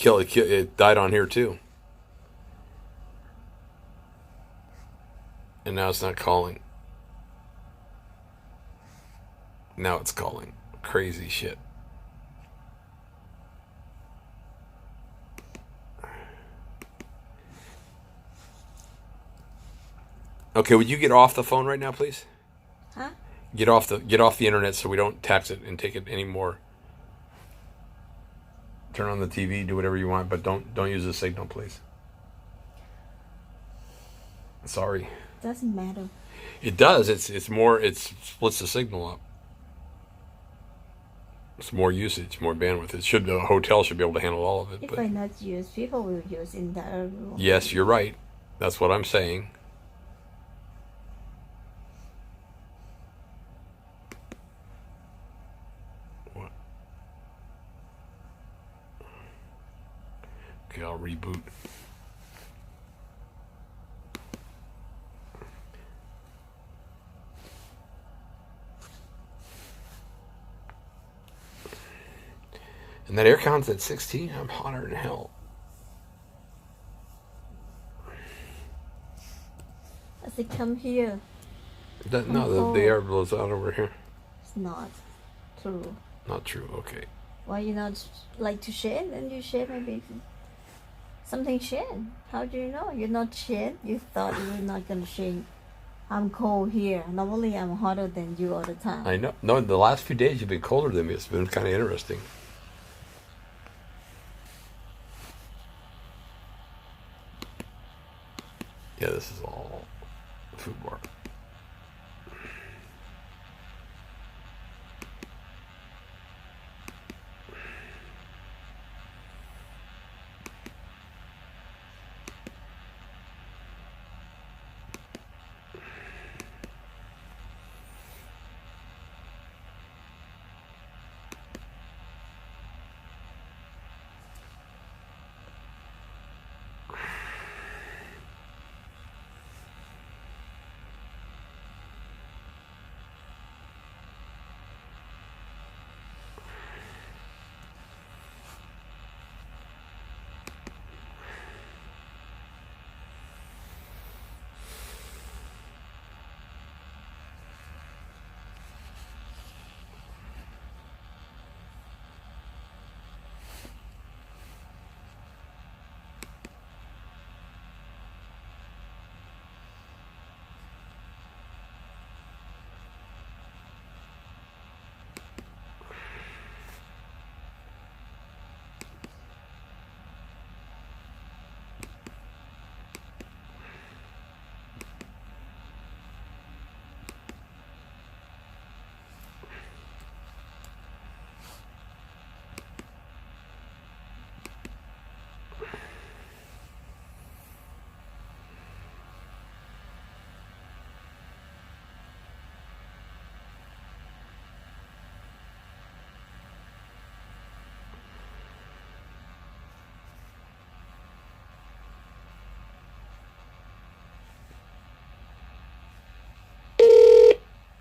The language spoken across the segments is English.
It died on here too, and now it's not calling. Now it's calling. Crazy shit. Okay, would you get off the phone right now, please? Huh? Get off the internet so we don't tax it and take it anymore. Turn on the TV, do whatever you want, but don't use the signal, please. Sorry. Doesn't matter. It does. It's more. It splits the signal up. It's more usage, more bandwidth. The hotel should be able to handle all of it. If But I not use, people will use in the other room. yes, you're right. That's what I'm saying. What? Okay, I'll reboot. And that air con's at 16. I'm hotter than hell. As it come here, No, the air blows out over here. it's not true. Not true. Okay. Why you not like to share? Then you share maybe something share. How do you know? You're not share. You thought you were not gonna share. I'm cold here. Normally I'm hotter than you all the time. I know. No, the last few days you've been colder than me. It's been kind of interesting. Yeah, this is all food bar.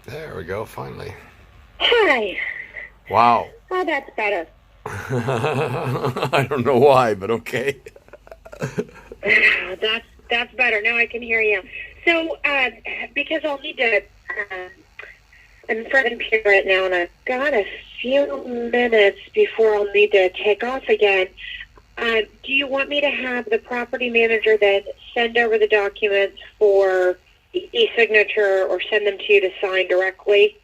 There we go, finally. Hi. Wow. Oh, that's better. I don't know why, but okay. That's better. Now I can hear you. So, because I'll need to, I'm in front of the computer right now, and I've got a few minutes before I'll need to take off again. Do you want me to have the property manager then send over the documents for e-signature or send them to you to sign directly?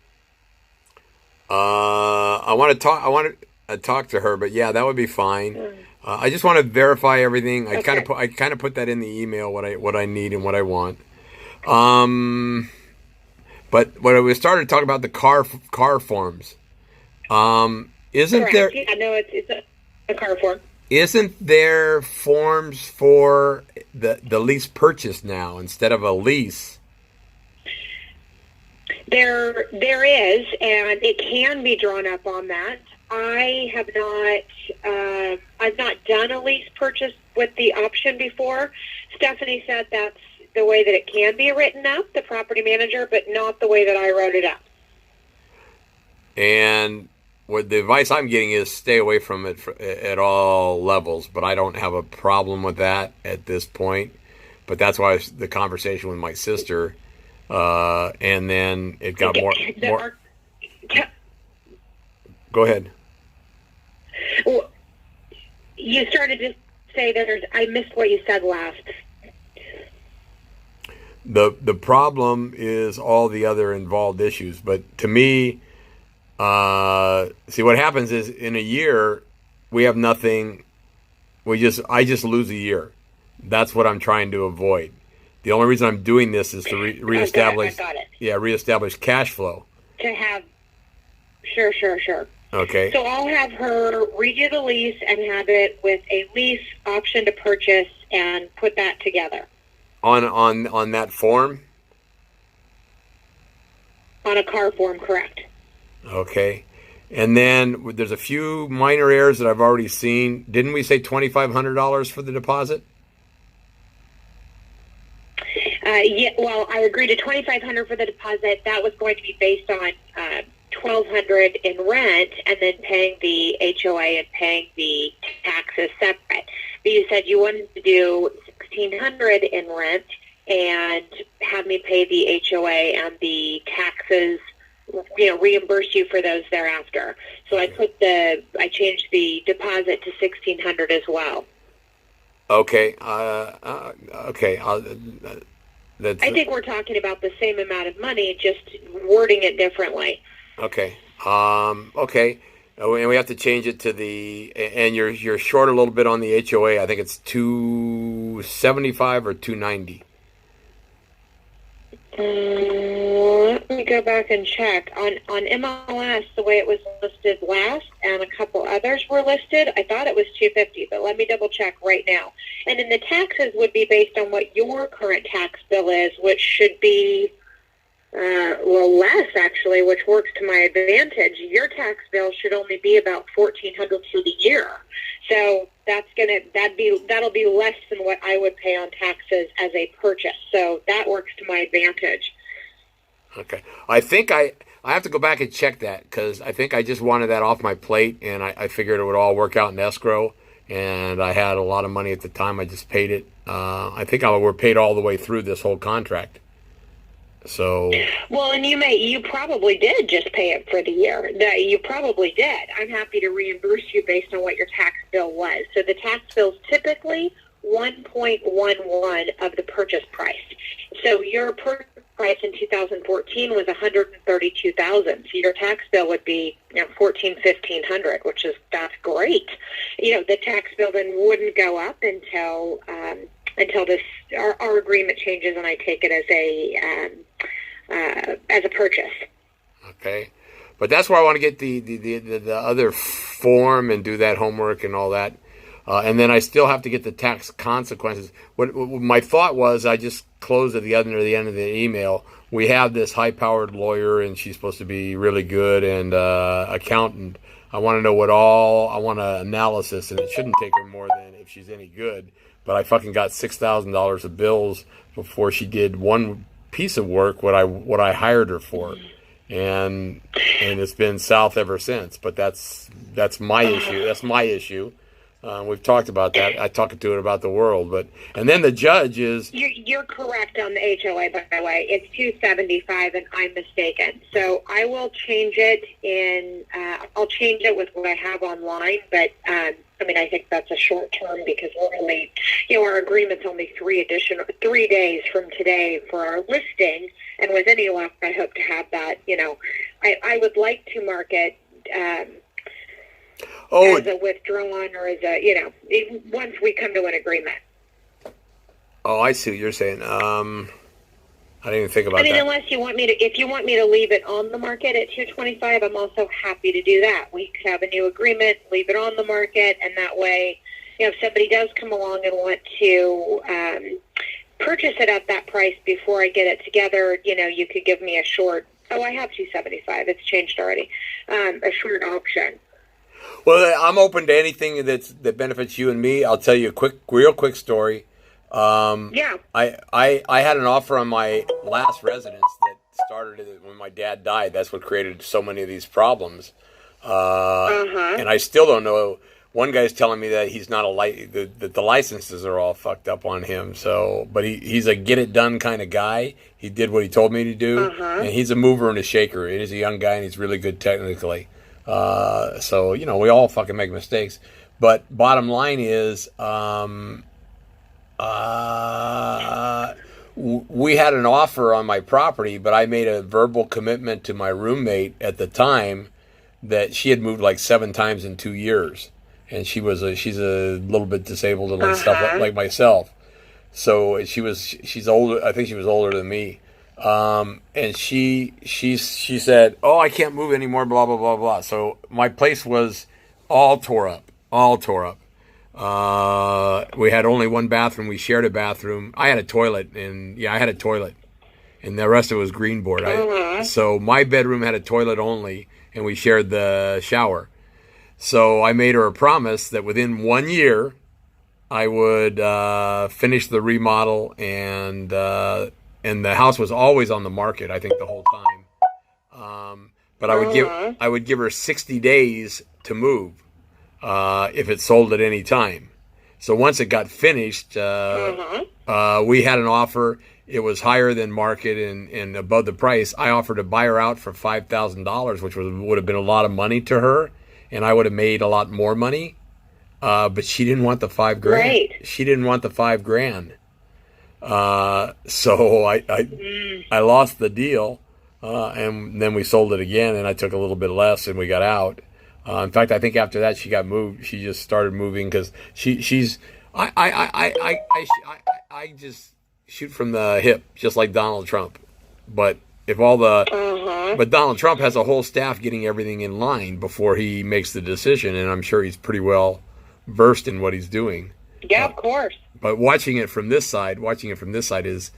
I want to talk. I want to talk to her, but yeah, that would be fine. I just want to verify everything. I Okay. kind of put that in the email what I need and what I want. But when we started talking about the car forms, isn't Correct. there Yeah, no, it's a car form. isn't there forms for the lease purchase now instead of a lease? There is, and it can be drawn up on that. I have not, I've not done a lease purchase with the option before. Stephanie said that's the way that it can be written up, the property manager, but not the way that I wrote it up. And what the advice I'm getting is stay away from it at all levels. But I don't have a problem with that at this point. But that's why the conversation with my sister, and then it got more. Go ahead. Well, you started to say that I missed what you said last. The problem is all the other involved issues. But to me, see what happens is in a year we have nothing. I just lose a year. That's what I'm trying to avoid. The only reason I'm doing this is to reestablish. I got it. Yeah, reestablish cash flow. To have. Sure. Okay. So I'll have her redo the lease and have it with a lease option to purchase and put that together. On that form? On a car form, correct. Okay. And then there's a few minor errors that I've already seen. Didn't we say $2,500 for the deposit? Yeah. Well, I agreed to $2,500 for the deposit. That was going to be based on $1,200 in rent, and then paying the HOA and paying the taxes separate. But you said you wanted to do $1,600 in rent and have me pay the HOA and the taxes, reimburse you for those thereafter. So I changed the deposit to $1,600 as well. Okay. Okay. I think we're talking about the same amount of money, just wording it differently. Okay. Okay. And we have to change it to and you're short a little bit on the HOA. I think it's $275 or $290. Let me go back and check. On MLS, the way it was listed last, and a couple others were listed, I thought it was $250, but let me double check right now. And then the taxes would be based on what your current tax bill is, which should be less actually, which works to my advantage. Your tax bill should only be about $1,400 for the year. So that'll be less than what I would pay on taxes as a purchase. So that works to my advantage. Okay. I think I have to go back and check that because I think I just wanted that off my plate, and I figured it would all work out in escrow, and I had a lot of money at the time. I just paid it. I think we're paid all the way through this whole contract. So. Well, and you probably did just pay it for the year. You probably did. I'm happy to reimburse you based on what your tax bill was. So the tax bill is typically 1.11 of the purchase price. So your purchase price in 2014 was $132,000. So your tax bill would be $1,500, that's great. The tax bill then wouldn't go up until this our agreement changes and I take it as a purchase. Okay, but that's where I want to get the other form and do that homework and all that, and then I still have to get the tax consequences. What my thought was, I just closed at the end of the email. We have this high-powered lawyer, and she's supposed to be really good, and accountant. I want to know I want an analysis, and it shouldn't take her more than if she's any good. But I fucking got $6,000 of bills before she did one piece of work what I hired her for, and it's been south ever since. But that's my issue. That's my issue. We've talked about that. I talked to it about the world, and then the judge is. You're correct on the HOA, by the way. It's $275, and I'm mistaken. So I will change it I'll change it with what I have online, but. I think that's a short term because we're only, our agreement's only 3 days from today for our listing, and with any luck, I hope to have that. I would like to mark it as a withdrawn or as a, once we come to an agreement. Oh, I see what you're saying. I didn't even think about that. Unless if you want me to leave it on the market at $225, I'm also happy to do that. We could have a new agreement, leave it on the market, and that way, if somebody does come along and want to purchase it at that price before I get it together, you could give me a short. Oh, I have $275. It's changed already. A short option. Well, I'm open to anything that benefits you and me. I'll tell you a real quick story. Yeah. I had an offer on my last residence that started when my dad died. That's what created so many of these problems. And I still don't know. One guy's telling me that he's not that the licenses are all fucked up on him. So, but he's a get it done kind of guy. He did what he told me to do, and he's a mover and a shaker. He's a young guy, and he's really good technically. So we all fucking make mistakes. But bottom line is, we had an offer on my property, but I made a verbal commitment to my roommate at the time that she had moved like 7 times in 2 years. And she's a little bit disabled and stuff like myself. So she's older. I think she was older than me. And she said, "Oh, I can't move anymore." Blah blah blah blah. So my place was all tore up. We had only one bathroom. We shared a bathroom. I had a toilet, and the rest of it was green board. So my bedroom had a toilet only, and we shared the shower. So I made her a promise that within 1 year, I would finish the remodel, and the house was always on the market, I think, the whole time. But I would give her 60 days to move if it sold at any time. So once it got finished, we had an offer. It was higher than market and above the price. I offered to buy her out for $5,000, which would have been a lot of money to her. And I would have made a lot more money, but she didn't want the $5,000. Right. She didn't want the $5,000. So I lost the deal, and then we sold it again, and I took a little bit less, and we got out. In fact, I think after that she got moved. She just started moving because I just shoot from the hip, just like Donald Trump, but. But Donald Trump has a whole staff getting everything in line before he makes the decision, and I'm sure he's pretty well versed in what he's doing. Yeah, of course. But watching it from this side is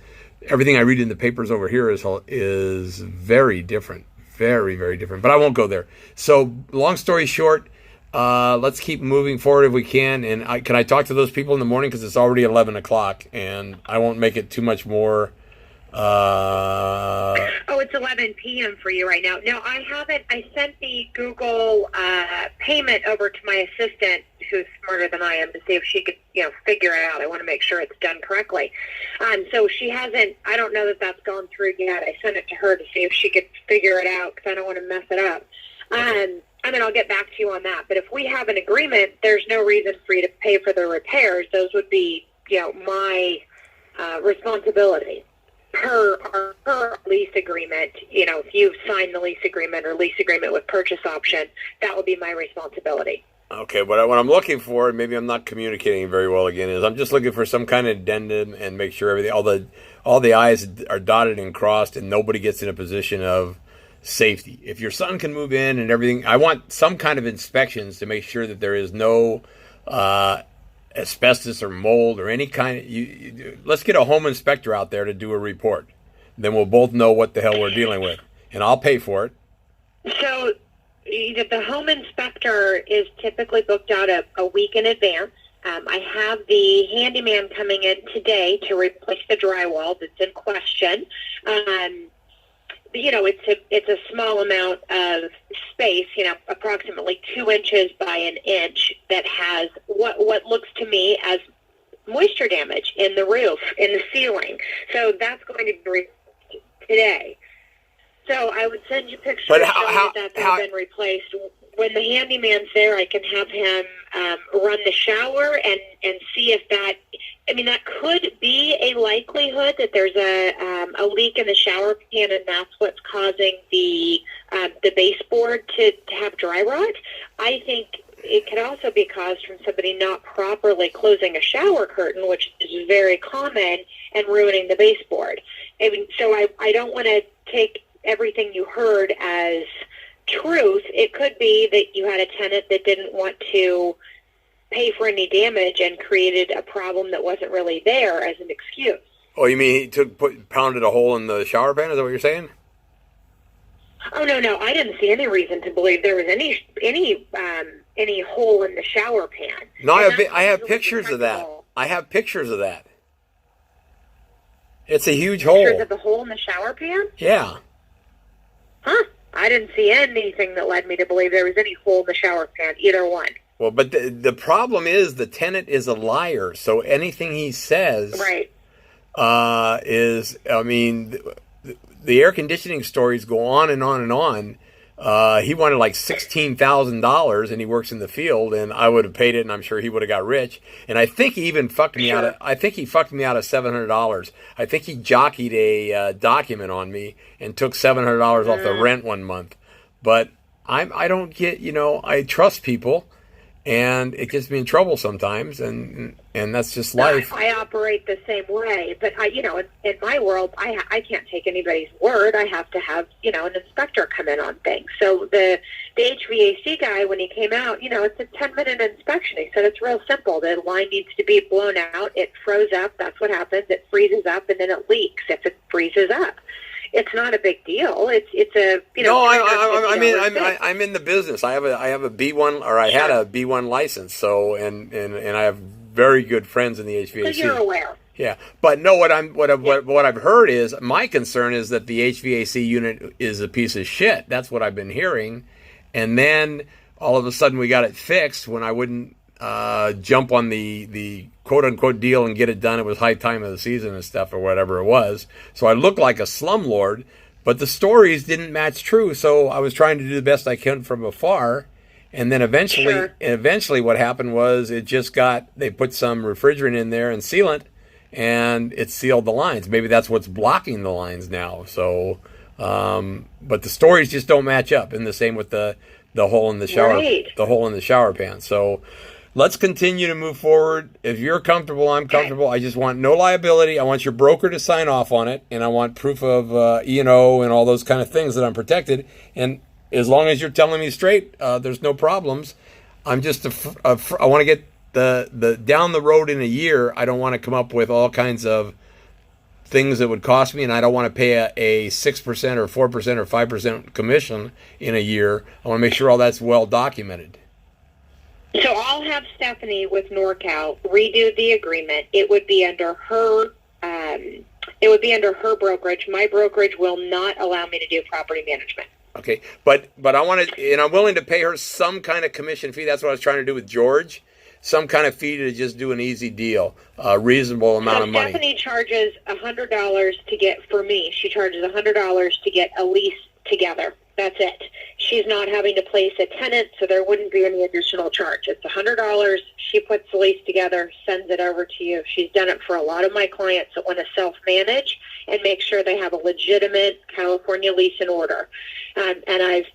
everything I read in the papers over here is very different, very very different. But I won't go there. So long story short, let's keep moving forward if we can. And can I talk to those people in the morning because it's already 11 o'clock, and I won't make it too much more. It's 11 p.m. for you right now. No, I haven't. I sent the Google payment over to my assistant, who's smarter than I am, to see if she could, figure it out. I want to make sure it's done correctly. So she hasn't. I don't know that that's gone through yet. I sent it to her to see if she could figure it out because I don't want to mess it up. And then I'll get back to you on that. But if we have an agreement, there's no reason for you to pay for the repairs. Those would be, my responsibility. Per lease agreement, if you've signed the lease agreement or lease agreement with purchase option, that would be my responsibility. Okay, what I'm looking for, and maybe I'm not communicating very well again, is I'm just looking for some kind of addendum and make sure all the I's are dotted and crossed and nobody gets in a position of safety. If your son can move in and everything, I want some kind of inspections to make sure that there is no asbestos or mold or any kind of. Let's get a home inspector out there to do a report. Then we'll both know what the hell we're dealing with, and I'll pay for it. So the home inspector is typically booked out a week in advance. I have the handyman coming in today to replace the drywall that's in question. It's a small amount of space, approximately 2 inches by an inch, that has what looks to me as moisture damage in the roof, in the ceiling. So that's going to be today. So I would send you pictures showing that that's been replaced. When the handyman's there, I can have him run the shower and see if that. That could be a likelihood that there's a leak in the shower pan, and that's what's causing the baseboard to have dry rot. I think it could also be caused from somebody not properly closing a shower curtain, which is very common, and ruining the baseboard. So I don't want to take everything you heard as truth. It could be that you had a tenant that didn't want to pay for any damage and created a problem that wasn't really there as an excuse. Oh, you mean he pounded a hole in the shower pan? Is that what you're saying? Oh, no. I didn't see any reason to believe there was any hole in the shower pan. No, I have pictures of that. I have pictures of that. It's a huge hole. Pictures of the hole in the shower pan? Yeah. Huh. I didn't see anything that led me to believe there was any hole in the shower pan, either one. Well, but the problem is the tenant is a liar. So anything he says Right. is, I mean, the air conditioning stories go on and on and on. He wanted like $16,000, and he works in the field, and I would have paid it, and I'm sure he would have got rich. And I think he even fucked me out. I think he fucked me out of $700. I think he jockeyed a document on me and took $700 off the rent one month. But I don't get, I trust people, and it gets me in trouble sometimes, and that's just life. I operate the same way, but in my world, I can't take anybody's word. I have to have, an inspector come in on things. So the HVAC guy, when he came out, it's a 10-minute inspection. He said it's real simple. The line needs to be blown out. It froze up. That's what happens. It freezes up, and then it leaks if it freezes up. It's not a big deal. It's a No, I'm in the business. I have a B1, or I had a B1 license. So and I have very good friends in the HVAC. So you're aware. Yeah, but no, what I've heard is, my concern is that the HVAC unit is a piece of shit. That's what I've been hearing, and then all of a sudden we got it fixed when I wouldn't jump on the quote unquote deal and get it done. It was high time of the season and stuff, or whatever it was. So I looked like a slumlord, but the stories didn't match true. So I was trying to do the best I can from afar. And then eventually what happened was they put some refrigerant in there and sealant, and it sealed the lines. Maybe that's what's blocking the lines now. So, but the stories just don't match up. And the same with the hole in the shower, Right. the hole in the shower pan. So let's continue to move forward. If you're comfortable, I'm comfortable. I just want no liability. I want your broker to sign off on it, and I want proof of E&O and all those kind of things that I'm protected. And as long as you're telling me straight, there's no problems. I'm just I want to get the down the road in a year. I don't want to come up with all kinds of things that would cost me, and I don't want to pay a 6% or 4% or 5% commission in a year. I want to make sure all that's well documented. So I'll have Stephanie with NorCal redo the agreement. It would be under her. It would be under her brokerage. My brokerage will not allow me to do property management. Okay, but I want to, and I'm willing to pay her some kind of commission fee. That's what I was trying to do with George. Some kind of fee to just do an easy deal, a reasonable amount of money. Stephanie charges $100 to get, for me, she charges $100 to get a lease together. That's it. She's not having to place a tenant, so there wouldn't be any additional charge. It's $100. She puts the lease together, sends it over to you. She's done it for a lot of my clients that want to self-manage and make sure they have a legitimate California lease in order. And I've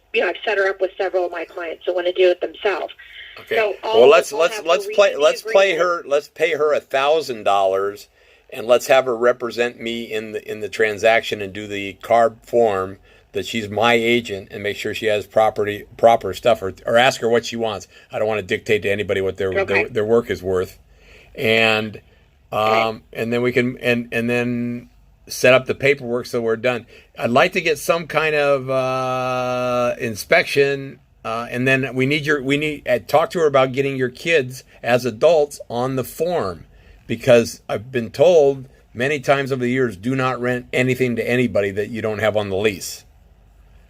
set her up with several of my clients that want to do it themselves. Okay. So well, let's pay her $1,000, and let's have her represent me in the transaction and do the CARB form that she's my agent, and make sure she has proper stuff, or ask her what she wants. I don't want to dictate to anybody what their work is worth, and then we can and then set up the paperwork so we're done. I'd like to get some kind of inspection. And then we need talk to her about getting your kids as adults on the form, because I've been told many times over the years, do not rent anything to anybody that you don't have on the lease.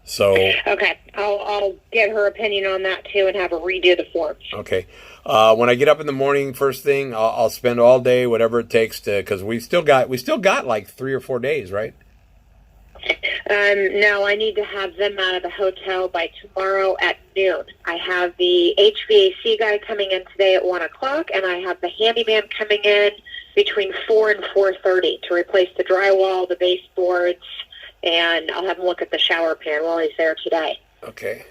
So okay, I'll get her opinion on that too and have her redo the forms. Okay, when I get up in the morning, first thing, I'll spend all day, whatever it takes to, because we still got like 3 or 4 days, right? No, I need to have them out of the hotel by tomorrow at noon. I have the HVAC guy coming in today at 1 o'clock, and I have the handyman coming in between 4 and 4:30 to replace the drywall, the baseboards, and I'll have him look at the shower pan while he's there today. Okay.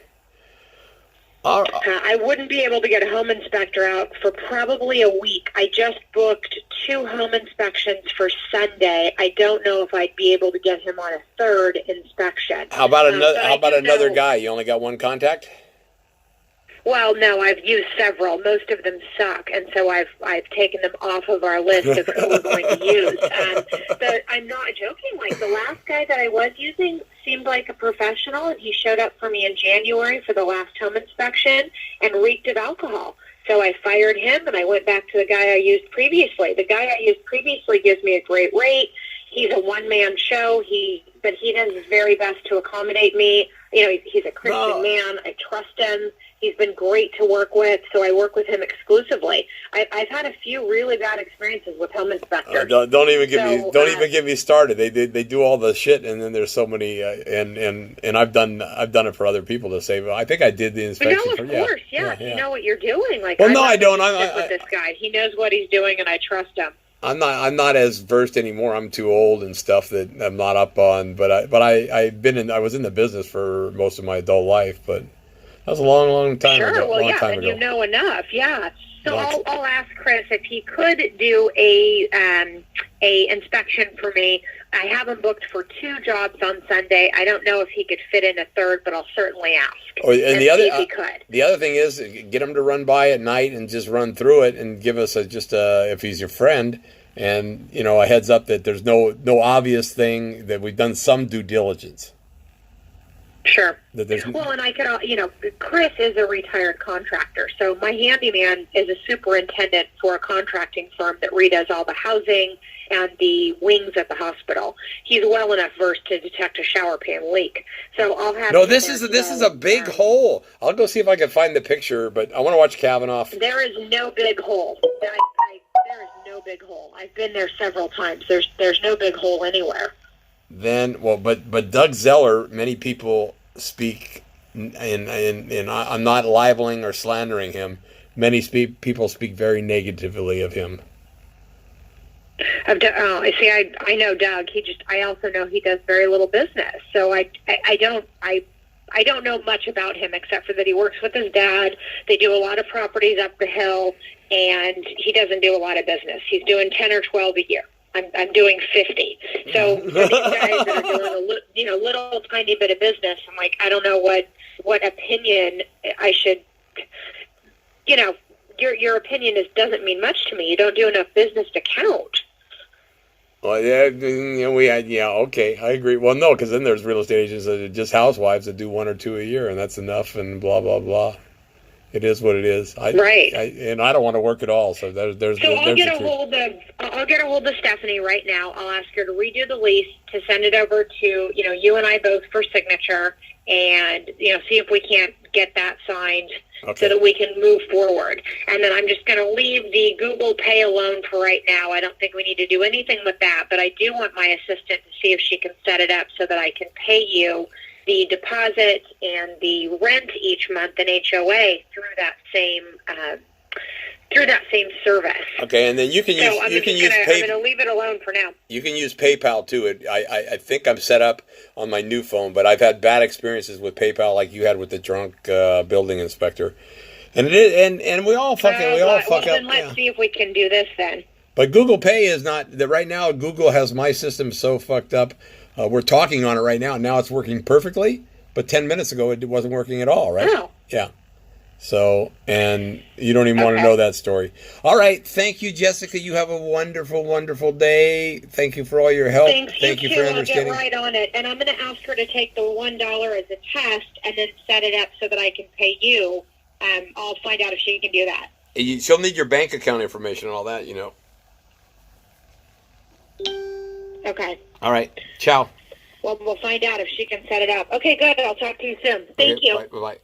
I wouldn't be able to get a home inspector out for probably a week. I just booked 2 home inspections for Sunday. I don't know if I'd be able to get him on a 3rd inspection. How about another guy? You only got one contact? Well, no, I've used several. Most of them suck, and so I've taken them off of our list of who we're going to use. But I'm not joking. Like, the last guy that I was using seemed like a professional, and he showed up for me in January for the last home inspection and reeked of alcohol. So I fired him, and I went back to the guy I used previously. The guy I used previously gives me a great rate. he's a one-man show. But he does his very best to accommodate me. You know, he's a Christian man. I trust him. He's been great to work with, so I work with him exclusively. I've had a few really bad experiences with home inspectors. Don't even get me started. They do all the shit, and then there's so many. And I've done it for other people to say. Well, I think I did the inspection. But no, of course, yeah. You know what you're doing. Like, well, no, I don't. With this guy, he knows what he's doing, and I trust him. I'm not as versed anymore. I'm too old and stuff that I'm not up on. But I was in the business for most of my adult life, but. That was a long time ago. Sure, well, yeah, and you know enough, yeah. So I'll ask Chris if he could do a inspection for me. I have him booked for 2 jobs on Sunday. I don't know if he could fit in a third, but I'll certainly ask. Oh, and the other, see if he could. The other thing is, get him to run by at night and just run through it and give us if he's your friend, and a heads up that there's no obvious thing, that we've done some due diligence. Sure. Well, and I could, Chris is a retired contractor, so my handyman is a superintendent for a contracting firm that redoes all the housing and the wings at the hospital. He's well enough versed to detect a shower pan leak. So I'll have. No, this is a big hole. I'll go see if I can find the picture, but I want to watch Kavanaugh. There is no big hole. There is no big hole. I've been there several times. There's no big hole anywhere. But Doug Zeller, many people speak, and I'm not libeling or slandering him. Many people speak very negatively of him. I know Doug. I also know he does very little business. So I don't know much about him except for that he works with his dad. They do a lot of properties up the hill, and he doesn't do a lot of business. He's doing 10 or 12 a year. I'm doing 50. So for these guys that are doing a little tiny bit of business, I'm like, I don't know what opinion I should. Your opinion doesn't mean much to me. You don't do enough business to count. Well, okay, I agree. Well, no, because then there's real estate agents that are just housewives that do 1 or 2 a year, and that's enough, and blah blah blah. It is what it is. Right. And I don't want to work at all. So there's. So I'll get a hold of Stephanie right now. I'll ask her to redo the lease, to send it over to you and I both for signature, and see if we can't get that signed, so that we can move forward. And then I'm just going to leave the Google Pay alone for right now. I don't think we need to do anything with that, but I do want my assistant to see if she can set it up so that I can pay you the deposit and the rent each month in HOA through that same service. Okay, and then you can use I'm going to leave it alone for now. You can use PayPal too. I think I'm set up on my new phone, but I've had bad experiences with PayPal, like you had with the drunk building inspector, and we all fuck up. Then let's see if we can do this then. But Google Pay is not that right now. Google has my system so fucked up. We're talking on it right now. Now it's working perfectly, but 10 minutes ago it wasn't working at all, right? Oh. Yeah. So, and you don't even want to know that story. All right. Thank you, Jessica. You have a wonderful, wonderful day. Thank you for all your help. Thank you for understanding. I'll get right on it. And I'm going to ask her to take the $1 as a test and then set it up so that I can pay you. I'll find out if she can do that. She'll need your bank account information and all that, Okay. All right. Ciao. Well, we'll find out if she can set it up. Okay, good. I'll talk to you soon. Thank you. Bye-bye.